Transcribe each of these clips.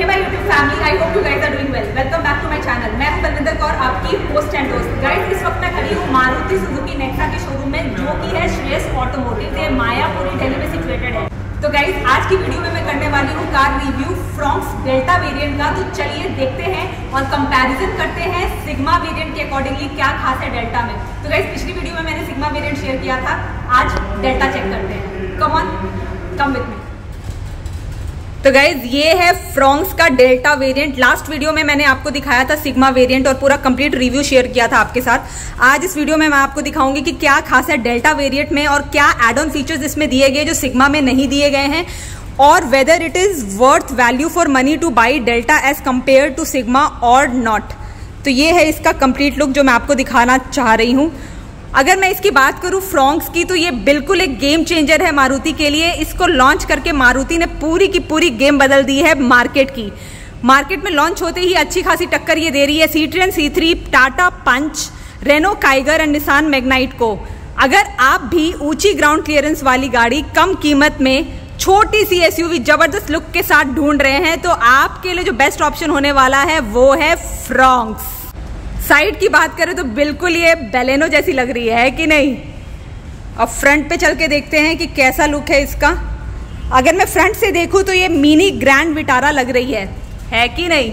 Hey my YouTube family, I hope you guys are doing well. Welcome back to my channel. मैं हूं बलविंदर कौर, आपकी host and दोस्त। Guys, इस वक्त मैं खड़ी हूं मारुति सुजुकी नेक्सा के शोरूम में, जो कि है श्रेयस ऑटोमोटिव, ये मायापुरी दिल्ली में सिचुएटेड है। तो गाइस, आज की वीडियो में मैं करने वाली हूँ car review Fronx delta variant का। तो चलिए देखते हैं और कंपैरिजन करते हैं सिग्मा वेरिएंट के अकॉर्डिंगली क्या खास है डेल्टा में। तो गाइस, पिछली वीडियो में मैंने सिग्मा वेरिएंट शेयर किया था, आज डेल्टा चेक करते हैं। Come on, come with me. तो गाइज, ये है फ्रॉन्क्स का डेल्टा वेरिएंट। लास्ट वीडियो में मैंने आपको दिखाया था सिग्मा वेरिएंट और पूरा कंप्लीट रिव्यू शेयर किया था आपके साथ। आज इस वीडियो में मैं आपको दिखाऊंगी कि क्या खास है डेल्टा वेरिएंट में और क्या एड ऑन फीचर्स इसमें दिए गए जो सिग्मा में नहीं दिए गए हैं, और whether it is worth value for money to buy Delta as compare to Sigma और नॉट। तो ये है इसका कंप्लीट लुक जो मैं आपको दिखाना चाह रही हूँ। अगर मैं इसकी बात करूं फ्रॉन्क्स की, तो ये बिल्कुल एक गेम चेंजर है मारुति के लिए। इसको लॉन्च करके मारुति ने पूरी की पूरी गेम बदल दी है मार्केट की। मार्केट में लॉन्च होते ही अच्छी खासी टक्कर ये दे रही है C3 C3, Tata Punch, Renault Kiger and Nissan Magnite को। अगर आप भी ऊंची ग्राउंड क्लियरेंस वाली गाड़ी कम कीमत में छोटी सी SUV जबरदस्त लुक के साथ ढूंढ रहे हैं, तो आपके लिए जो बेस्ट ऑप्शन होने वाला है वो है फ्रॉन्क्स। साइड की बात करें तो बिल्कुल ये बेलेनो जैसी लग रही है कि नहीं। अब फ्रंट पे चल के देखते हैं कि कैसा लुक है इसका। अगर मैं फ्रंट से देखूं तो ये मिनी ग्रैंड विटारा लग रही है कि नहीं।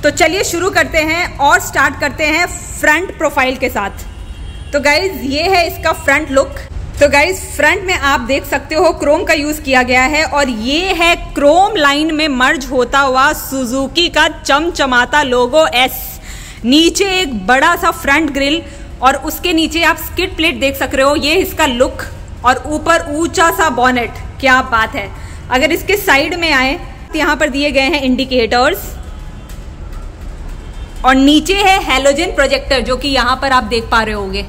तो चलिए शुरू करते हैं और स्टार्ट करते हैं फ्रंट प्रोफाइल के साथ। तो गाइज, ये है इसका फ्रंट लुक। तो गाइज, फ्रंट में आप देख सकते हो क्रोम का यूज किया गया है, और ये है क्रोम लाइन में मर्ज होता हुआ सुजुकी का चमचमाता लोगो S। नीचे एक बड़ा सा फ्रंट ग्रिल और उसके नीचे आप स्किड प्लेट देख सक रहे हो, ये इसका लुक, और ऊपर ऊंचा सा बॉनेट। क्या बात है। अगर इसके साइड में आए तो यहाँ पर दिए गए हैं इंडिकेटर्स, और नीचे है हैलोजन प्रोजेक्टर जो कि यहाँ पर आप देख पा रहे होंगे।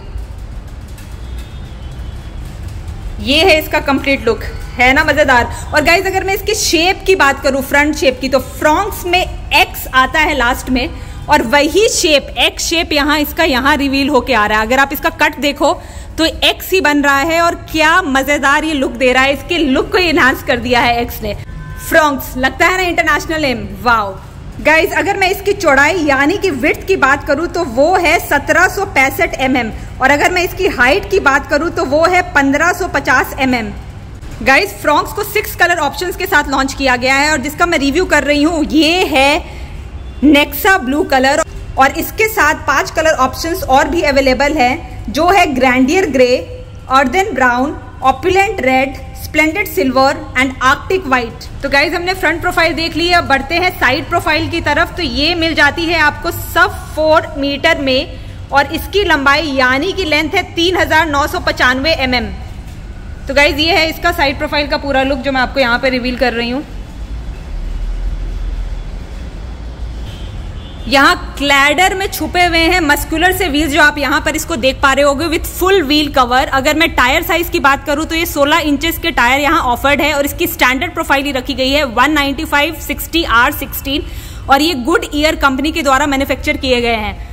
ये है इसका कंप्लीट लुक, है ना मजेदार। और गाइज, अगर मैं इसकी शेप की बात करूं, फ्रंट शेप की, तो फ्रॉन्क्स में X आता है लास्ट में, और वही शेप X शेप इसका यहाँ रिवील होके आ रहा है। अगर आप इसका कट देखो तो X ही बन रहा है, और क्या मजेदार ये लुक दे रहा है। इसके लुक को इनहांस कर दिया है X ने। फ्रॉन्क्स लगता है ना इंटरनेशनल नेम। वाओ गाइज, अगर मैं इसकी चौड़ाई यानी कि विड्थ की बात करूं तो वो है 1765 mm, और अगर मैं इसकी हाइट की बात करूं तो वो है 1550 mm। गाइज, फ्रॉन्क्स को 6 कलर ऑप्शंस के साथ लॉन्च किया गया है, और जिसका मैं रिव्यू कर रही हूँ ये है नेक्सा ब्लू कलर, और इसके साथ 5 कलर ऑप्शंस और भी अवेलेबल हैं, जो है grandeur grey, earthen brown, opulent red, splendid silver and Arctic white. तो गाइज, हमने फ्रंट प्रोफाइल देख ली है, अब बढ़ते हैं साइड प्रोफाइल की तरफ। तो ये मिल जाती है आपको सब 4 मीटर में, और इसकी लंबाई यानी कि लेंथ है 3995 mm। तो गाइज, ये है इसका साइड प्रोफाइल का पूरा लुक जो मैं आपको यहाँ पे रिवील कर रही हूँ। यहाँ क्लैडर में छुपे हुए हैं मस्कुलर से व्हील्स, जो आप यहाँ पर इसको देख पा रहे होगे, विथ फुल व्हील कवर। अगर मैं टायर साइज की बात करूँ तो ये 16 इंचेस के टायर यहाँ ऑफर्ड है, और इसकी स्टैंडर्ड प्रोफाइल ही रखी गई है 195/60R16, और ये गुड ईयर कंपनी के द्वारा मैन्युफैक्चर किए गए हैं।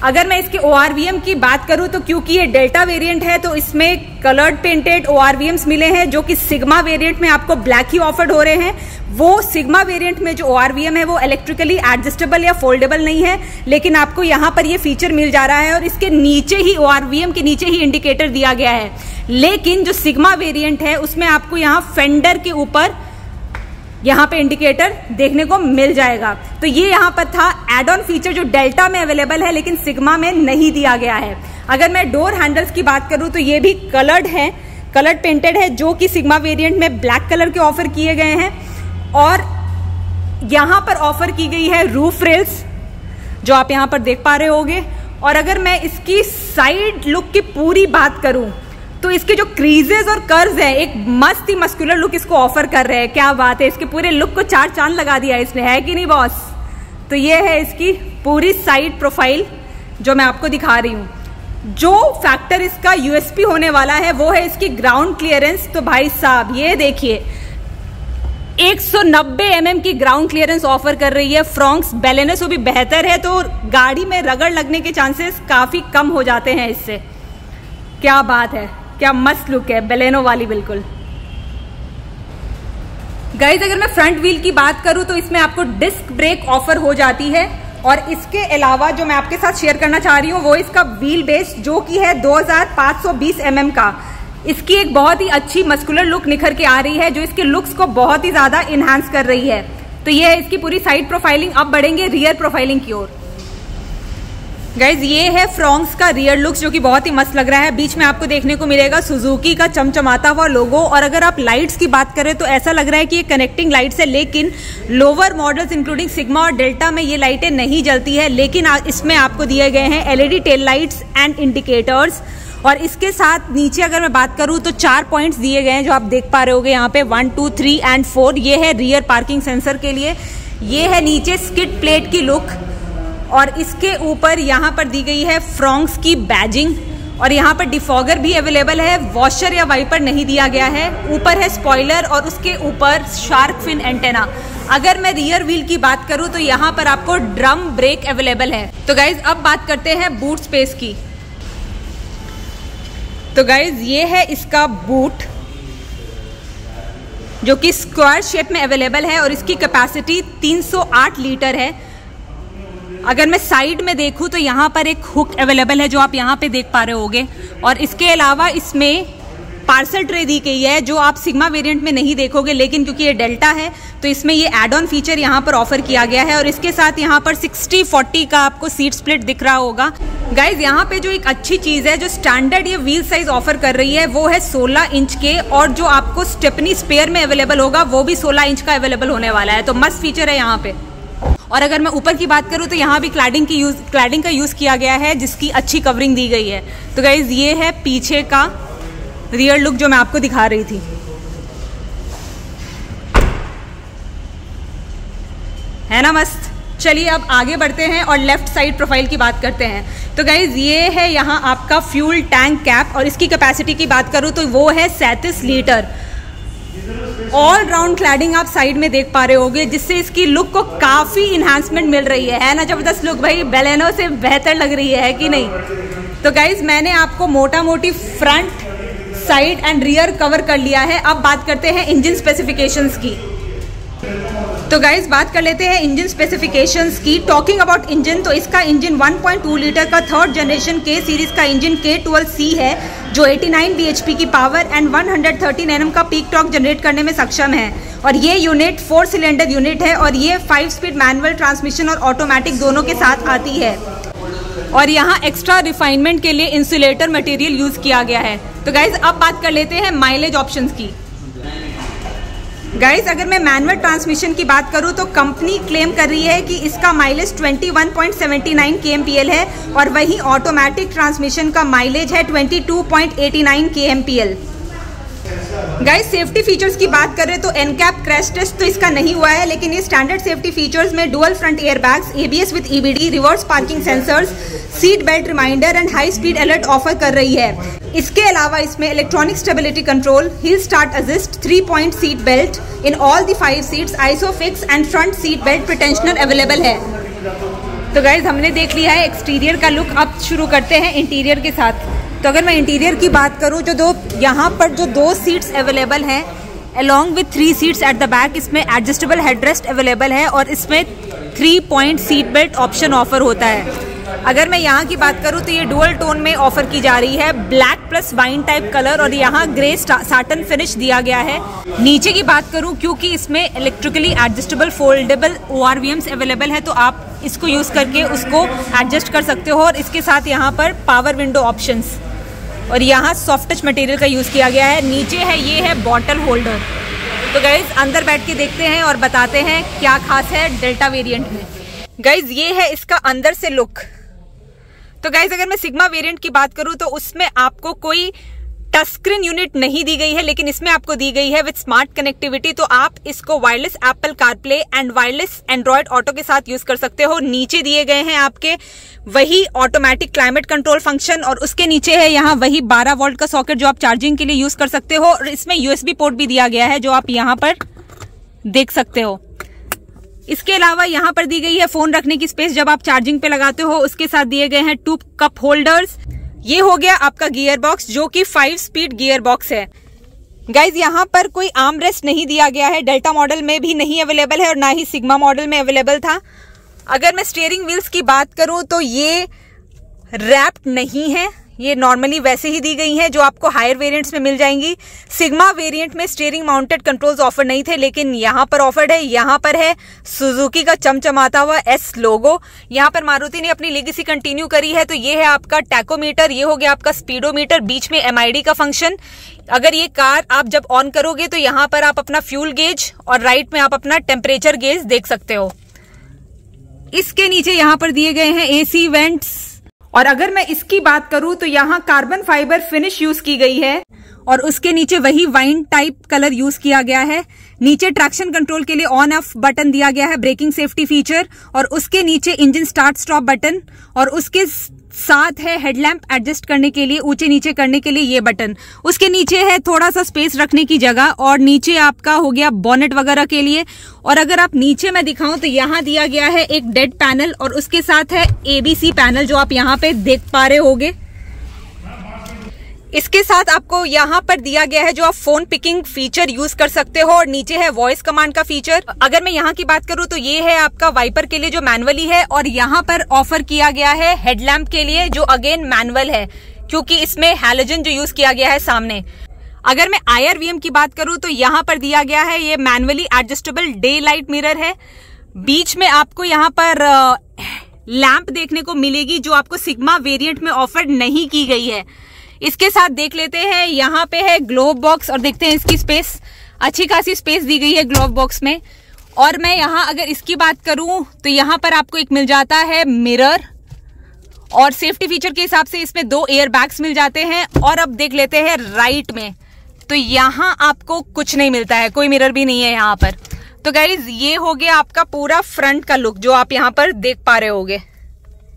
अगर मैं इसके ORVM की बात करूं तो क्योंकि ये डेल्टा वेरिएंट है तो इसमें कलर्ड पेंटेड ORVMs मिले हैं, जो कि सिग्मा वेरिएंट में आपको ब्लैक ही ऑफर्ड हो रहे हैं। वो सिग्मा वेरिएंट में जो ORVM है वो इलेक्ट्रिकली एडजस्टेबल या फोल्डेबल नहीं है, लेकिन आपको यहाँ पर ये फीचर मिल जा रहा है, और इसके नीचे ही ORVM के नीचे ही इंडिकेटर दिया गया है। लेकिन जो सिग्मा वेरिएंट है उसमें आपको यहाँ फेंडर के ऊपर यहाँ पे इंडिकेटर देखने को मिल जाएगा। तो ये यहाँ पर था एड ऑन फीचर जो डेल्टा में अवेलेबल है लेकिन सिग्मा में नहीं दिया गया है। अगर मैं डोर हैंडल्स की बात करूँ तो ये भी कलर्ड है, कलर्ड पेंटेड है, जो कि सिग्मा वेरिएंट में ब्लैक कलर के ऑफर किए गए हैं, और यहाँ पर ऑफर की गई है रूफ रेल्स जो आप यहाँ पर देख पा रहे होंगे। और अगर मैं इसकी साइड लुक की पूरी बात करूँ तो इसके जो क्रीजेस और कर्व्स है, एक मस्त ही मस्कुलर लुक इसको ऑफर कर रहे हैं। क्या बात है, इसके पूरे लुक को 4 चांद लगा दिया इसने, है कि नहीं बॉस। तो ये है इसकी पूरी साइड प्रोफाइल जो मैं आपको दिखा रही हूँ। जो फैक्टर इसका USP होने वाला है वो है इसकी ग्राउंड क्लियरेंस। तो भाई साहब ये देखिए, 190 mm की ग्राउंड क्लियरेंस ऑफर कर रही है फ्रॉन्क्स। बेलेनो से भी बेहतर है, तो गाड़ी में रगड़ लगने के चांसेस काफी कम हो जाते हैं इससे। क्या बात है, क्या मस्त लुक है बेलेनो वाली, बिल्कुल। गाइज अगर मैं फ्रंट व्हील की बात करूं तो इसमें आपको डिस्क ब्रेक ऑफर हो जाती है। और इसके अलावा जो मैं आपके साथ शेयर करना चाह रही हूँ वो इसका व्हील बेस जो कि है 2520 mm का। इसकी एक बहुत ही अच्छी मस्कुलर लुक निखर के आ रही है जो इसके लुक्स को बहुत ही ज्यादा इनहांस कर रही है। तो ये है इसकी पूरी साइड प्रोफाइलिंग। अब बढ़ेंगे रियर प्रोफाइलिंग की ओर। गाइज ये है फ्रॉन्क्स का रियर लुक्स जो कि बहुत ही मस्त लग रहा है। बीच में आपको देखने को मिलेगा सुजुकी का चमचमाता हुआ लोगो। और अगर आप लाइट्स की बात करें तो ऐसा लग रहा है कि ये कनेक्टिंग लाइट्स है, लेकिन लोअर मॉडल्स इंक्लूडिंग सिग्मा और डेल्टा में ये लाइटें नहीं जलती है, लेकिन इसमें आपको दिए गए हैं LED tail lights and indicators. और इसके साथ नीचे अगर मैं बात करूं तो 4 पॉइंट्स दिए गए हैं जो आप देख पा रहे होगे यहाँ पे 1, 2, 3 एंड 4। ये है रियर पार्किंग सेंसर के लिए। ये है नीचे स्किड प्लेट की लुक और इसके ऊपर यहाँ पर दी गई है फ्रॉन्क्स की बैजिंग। और यहाँ पर डिफॉगर भी अवेलेबल है, वॉशर या वाइपर नहीं दिया गया है। ऊपर है स्पॉइलर और उसके ऊपर शार्क फिन एंटेना। अगर मैं रियर व्हील की बात करूँ तो यहाँ पर आपको ड्रम ब्रेक अवेलेबल है। तो गाइज अब बात करते हैं बूट स्पेस की। तो गाइज ये है इसका बूट जो कि स्क्वायर शेप में अवेलेबल है और इसकी कैपेसिटी 308 लीटर है। अगर मैं साइड में देखूं तो यहाँ पर एक हुक अवेलेबल है जो आप यहाँ पे देख पा रहे होगे। और इसके अलावा इसमें पार्सल ट्रे दी गई है जो आप सिग्मा वेरिएंट में नहीं देखोगे, लेकिन क्योंकि ये डेल्टा है तो इसमें ये एड ऑन फीचर यहाँ पर ऑफर किया गया है। और इसके साथ यहाँ पर 60-40 का आपको सीट स्प्लिट दिख रहा होगा। गाइज यहाँ पे जो एक अच्छी चीज़ है जो स्टैंडर्ड ये व्हील साइज ऑफर कर रही है वो है 16 इंच के। और जो आपको स्टेपनी स्पेयर में अवेलेबल होगा वो भी 16 इंच का अवेलेबल होने वाला है। तो मस्त फीचर है यहाँ पे। और अगर मैं ऊपर की बात करूँ तो यहाँ भी क्लैडिंग का यूज़ किया गया है जिसकी अच्छी कवरिंग दी गई है। तो गाइज ये है पीछे का रियर लुक जो मैं आपको दिखा रही थी। है ना मस्त। चलिए अब आगे बढ़ते हैं और लेफ्ट साइड प्रोफाइल की बात करते हैं। तो गाइज ये है यहाँ आपका फ्यूल टैंक कैप और इसकी कैपेसिटी की बात करूँ तो वो है 37 लीटर। ऑल राउंड क्लैडिंग आप साइड में देख पा रहे होगे जिससे इसकी लुक को काफ़ी इन्हांसमेंट मिल रही है ना। जबरदस्त लुक भाई, बेलेनो से बेहतर लग रही है कि नहीं। तो गाइज मैंने आपको मोटा मोटी front, side and rear cover कर लिया है। अब बात करते हैं इंजन स्पेसिफिकेशंस की। तो गाइज बात कर लेते हैं इंजन स्पेसिफिकेशंस की। टॉकिंग अबाउट इंजन तो इसका इंजन 1.2 लीटर का 3rd जनरेशन के सीरीज का इंजन K12C है जो 89 bhp की पावर एंड 113 Nm का पीक टॉर्क जनरेट करने में सक्षम है। और ये यूनिट 4 सिलेंडर यूनिट है और ये 5 स्पीड मैनुअल ट्रांसमिशन और ऑटोमेटिक दोनों के साथ आती है। और यहाँ एक्स्ट्रा रिफाइनमेंट के लिए इंसुलेटर मटेरियल यूज किया गया है। तो गाइज अब बात कर लेते हैं माइलेज ऑप्शंस की। गाइज अगर मैं मैनुअल ट्रांसमिशन की बात करूं तो कंपनी क्लेम कर रही है कि इसका माइलेज 21.79 kmpl है और वहीं ऑटोमेटिक ट्रांसमिशन का माइलेज है 22.89 kmpl। गाइज सेफ्टी फीचर्स की बात करें तो एनकैप क्रैश टेस्ट तो इसका नहीं हुआ है, लेकिन ये स्टैंडर्ड सेफ्टी फीचर्स में dual front airbags, ABS with EBD, reverse parking sensors, seat belt reminder and high speed alert offer कर रही है। इसके अलावा इसमें electronic stability control, hill start assist, 3-point seat belt in all the 5 seats, isofix and front seat belt pretensioner available है। तो guys हमने देख लिया है एक्सटीरियर का लुक। अब शुरू करते हैं इंटीरियर के साथ। तो अगर मैं इंटीरियर की बात करूं जो यहाँ पर जो 2 सीट्स अवेलेबल हैं along with 3 seats at the back, इसमें एडजस्टेबल हेडरेस्ट अवेलेबल है और इसमें 3-point seat belt option offer होता है। अगर मैं यहाँ की बात करूँ तो ये डुअल टोन में ऑफर की जा रही है, black plus wine type colour और यहाँ ग्रे साटन फिनिश दिया गया है। नीचे की बात करूँ क्योंकि इसमें electrically adjustable foldable ORVMs available है तो आप इसको यूज़ करके उसको एडजस्ट कर सकते हो। और इसके साथ यहाँ पर पावर विंडो ऑप्शंस और यहाँ सॉफ्ट टच मटेरियल का यूज़ किया गया है। नीचे है ये है बॉटल होल्डर। तो गाइज अंदर बैठ के देखते हैं और बताते हैं क्या खास है डेल्टा वेरिएंट में। गाइज ये है इसका अंदर से लुक। तो गाइज अगर मैं सिग्मा वेरिएंट की बात करूं तो उसमें आपको कोई टच स्क्रीन यूनिट नहीं दी गई है, लेकिन इसमें आपको दी गई है विद स्मार्ट कनेक्टिविटी। तो आप इसको wireless Apple CarPlay and wireless Android auto के साथ यूज कर सकते हो। नीचे दिए गए हैं आपके वही ऑटोमेटिक क्लाइमेट कंट्रोल फंक्शन और उसके नीचे है यहाँ वही 12 वोल्ट का सॉकेट जो आप चार्जिंग के लिए यूज कर सकते हो। और इसमें USB पोर्ट भी दिया गया है जो आप यहाँ पर देख सकते हो। इसके अलावा यहाँ पर दी गई है फोन रखने की स्पेस जब आप चार्जिंग पे लगाते हो। उसके साथ दिए गए हैं 2 कप होल्डर्स। ये हो गया आपका गियर बॉक्स जो कि 5 स्पीड गियर बॉक्स है। गाइज यहाँ पर कोई आर्म रेस्ट नहीं दिया गया है, डेल्टा मॉडल में भी नहीं अवेलेबल है और ना ही सिग्मा मॉडल में अवेलेबल था। अगर मैं स्टीयरिंग व्हील्स की बात करूं तो ये रैप्ड नहीं है, ये नॉर्मली वैसे ही दी गई हैं जो आपको हायर वेरिएंट्स में मिल जाएंगी। सिग्मा वेरिएंट में स्टीयरिंग माउंटेड कंट्रोल्स ऑफर नहीं थे, लेकिन यहाँ पर ऑफर्ड है। यहाँ पर है सुजुकी का चमचमाता हुआ एस लोगो। यहाँ पर मारुति ने अपनी लेगेसी कंटिन्यू करी है। तो ये है आपका टैकोमीटर, ये हो गया आपका स्पीडोमीटर, बीच में MID का फंक्शन। अगर ये कार आप जब ऑन करोगे तो यहाँ पर आप अपना फ्यूल गेज और राइट में आप अपना टेम्परेचर गेज देख सकते हो। इसके नीचे यहाँ पर दिए गए हैं AC वेंट्स। और अगर मैं इसकी बात करूं तो यहाँ कार्बन फाइबर फिनिश यूज की गई है और उसके नीचे वही वाइन टाइप कलर यूज किया गया है। नीचे ट्रैक्शन कंट्रोल के लिए ऑन ऑफ बटन दिया गया है, ब्रेकिंग सेफ्टी फीचर, और उसके नीचे इंजन स्टार्ट स्टॉप बटन, और उसके साथ है हेडलैम्प एडजस्ट करने के लिए, ऊंचे नीचे करने के लिए ये बटन। उसके नीचे है थोड़ा सा स्पेस रखने की जगह, और नीचे आपका हो गया बॉनेट वगैरह के लिए। और अगर आप नीचे मैं दिखाऊं तो यहाँ दिया गया है एक डेड पैनल और उसके साथ है ABC पैनल जो आप यहाँ पे देख पा रहे होगे। इसके साथ आपको यहाँ पर दिया गया है जो आप फोन पिकिंग फीचर यूज कर सकते हो, और नीचे है वॉइस कमांड का फीचर। अगर मैं यहाँ की बात करूँ तो ये है आपका वाइपर के लिए जो मैनुअली है, और यहाँ पर ऑफर किया गया है हेडलैम्प के लिए जो अगेन मैनुअल है, क्योंकि इसमें हैलोजन जो यूज किया गया है सामने। अगर मैं IRVM की बात करूँ तो यहाँ पर दिया गया है ये manually adjustable day light mirror है। बीच में आपको यहाँ पर लैंप देखने को मिलेगी जो आपको सिग्मा वेरिएंट में ऑफर नहीं की गई है। इसके साथ देख लेते हैं, यहाँ पे है ग्लोव बॉक्स और देखते हैं इसकी स्पेस, अच्छी खासी स्पेस दी गई है ग्लोव बॉक्स में। और मैं यहाँ अगर इसकी बात करूं तो यहाँ पर आपको एक मिल जाता है मिरर, और सेफ्टी फीचर के हिसाब से इसमें 2 एयर बैग्स मिल जाते हैं। और अब देख लेते हैं राइट में, तो यहाँ आपको कुछ नहीं मिलता है, कोई मिरर भी नहीं है यहाँ पर। तो गाइज ये हो गया आपका पूरा फ्रंट का लुक जो आप यहाँ पर देख पा रहे होगे,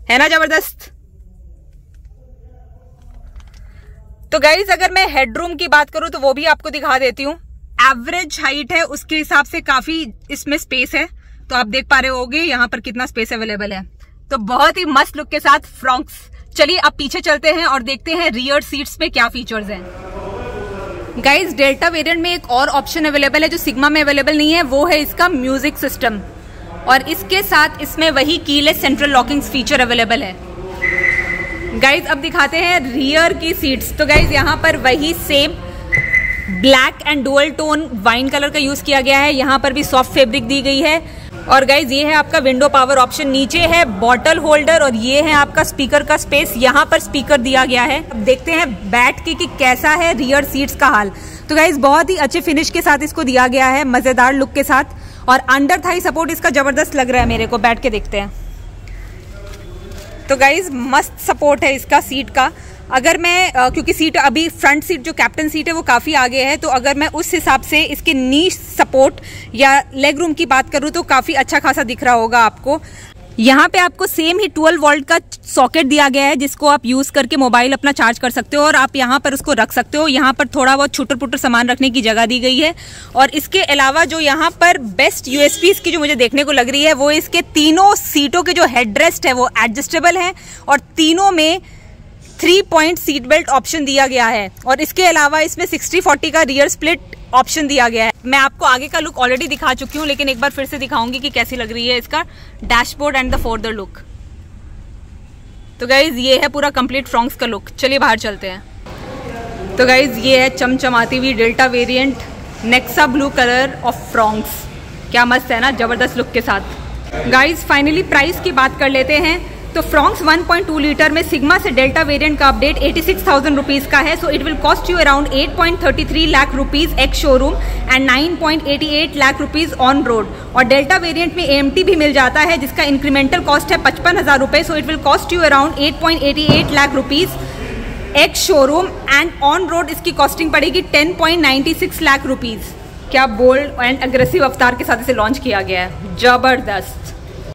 है ना जबरदस्त। तो गाइज अगर मैं हेडरूम की बात करूं तो वो भी आपको दिखा देती हूँ। एवरेज हाइट है उसके हिसाब से काफी इसमें स्पेस है, तो आप देख पा रहे होगे यहाँ पर कितना स्पेस अवेलेबल है। तो बहुत ही मस्त लुक के साथ फ्रॉन्क्स। चलिए अब पीछे चलते हैं और देखते हैं रियर सीट्स में क्या फीचर्स हैं। गाइज डेल्टा वेरिएंट में एक और ऑप्शन अवेलेबल है जो सिग्मा में अवेलेबल नहीं है, वो है इसका म्यूजिक सिस्टम, और इसके साथ इसमें वही keyless central locking feature available है। गाइज अब दिखाते हैं रियर की सीट्स। तो गाइज यहाँ पर वही same black and dual tone wine colour का यूज किया गया है, यहाँ पर भी सॉफ्ट फैब्रिक दी गई है। और गाइज ये है आपका विंडो पावर ऑप्शन, नीचे है बॉटल होल्डर, और ये है आपका स्पीकर का स्पेस, यहाँ पर स्पीकर दिया गया है। अब देखते हैं बैठ के कि कैसा है रियर सीट्स का हाल। तो गाइज बहुत ही अच्छे फिनिश के साथ इसको दिया गया है, मजेदार लुक के साथ, और अंडर थाई सपोर्ट इसका जबरदस्त लग रहा है मेरे को। बैठ के देखते हैं। तो गाइज मस्त सपोर्ट है इसका सीट का। अगर मैं क्योंकि सीट अभी फ्रंट सीट जो कैप्टन सीट है वो काफ़ी आगे है, तो अगर मैं उस हिसाब से इसके नी सपोर्ट या लेग रूम की बात करूँ तो काफ़ी अच्छा खासा दिख रहा होगा आपको। यहाँ पे आपको सेम ही 12 वोल्ट का सॉकेट दिया गया है जिसको आप यूज़ करके मोबाइल अपना चार्ज कर सकते हो, और आप यहाँ पर उसको रख सकते हो। यहाँ पर थोड़ा बहुत छुटर पुटर सामान रखने की जगह दी गई है। और इसके अलावा जो यहाँ पर बेस्ट USP इसकी जो मुझे देखने को लग रही है वो इसके तीनों सीटों के जो हेडरेस्ट है वो एडजस्टेबल है, और तीनों में 3 पॉइंट सीट बेल्ट ऑप्शन दिया गया है। और इसके अलावा इसमें 60-40 का रियर स्प्लिट ऑप्शन दिया गया है। मैं आपको आगे का लुक ऑलरेडी दिखा चुकी हूँ, लेकिन एक बार फिर से दिखाऊंगी कि कैसी लग रही है इसका dashboard and the further look. तो गाइज ये है पूरा कंप्लीट फ्रॉन्क्स का लुक। चलिए बाहर चलते हैं। तो गाइज ये है चमचमाती हुई delta variant Nexa blue colour of Fronx. क्या मस्त है ना, जबरदस्त लुक के साथ। गाइज फाइनली प्राइस की बात कर लेते हैं। तो फ्रॉन्क्स 1.2 लीटर में सिग्मा से डेल्टा वेरिएंट का अपडेट 86,000 रुपीज का है। So it will cost you around 8.33 lakh rupees ex showroom and 9.88 lakh rupees on road. और डेल्टा वेरिएंट में AMT भी मिल जाता है जिसका इंक्रीमेंटल कॉस्ट है 55,000 रुपये। So it will cost you around 8.88 lakh rupees ex showroom and on road इसकी कॉस्टिंग पड़ेगी 10.96 लाख रुपीज। क्या बोल्ड एंड अग्रेसिव अवतार के साथ इसे लॉन्च किया गया है, जबरदस्त।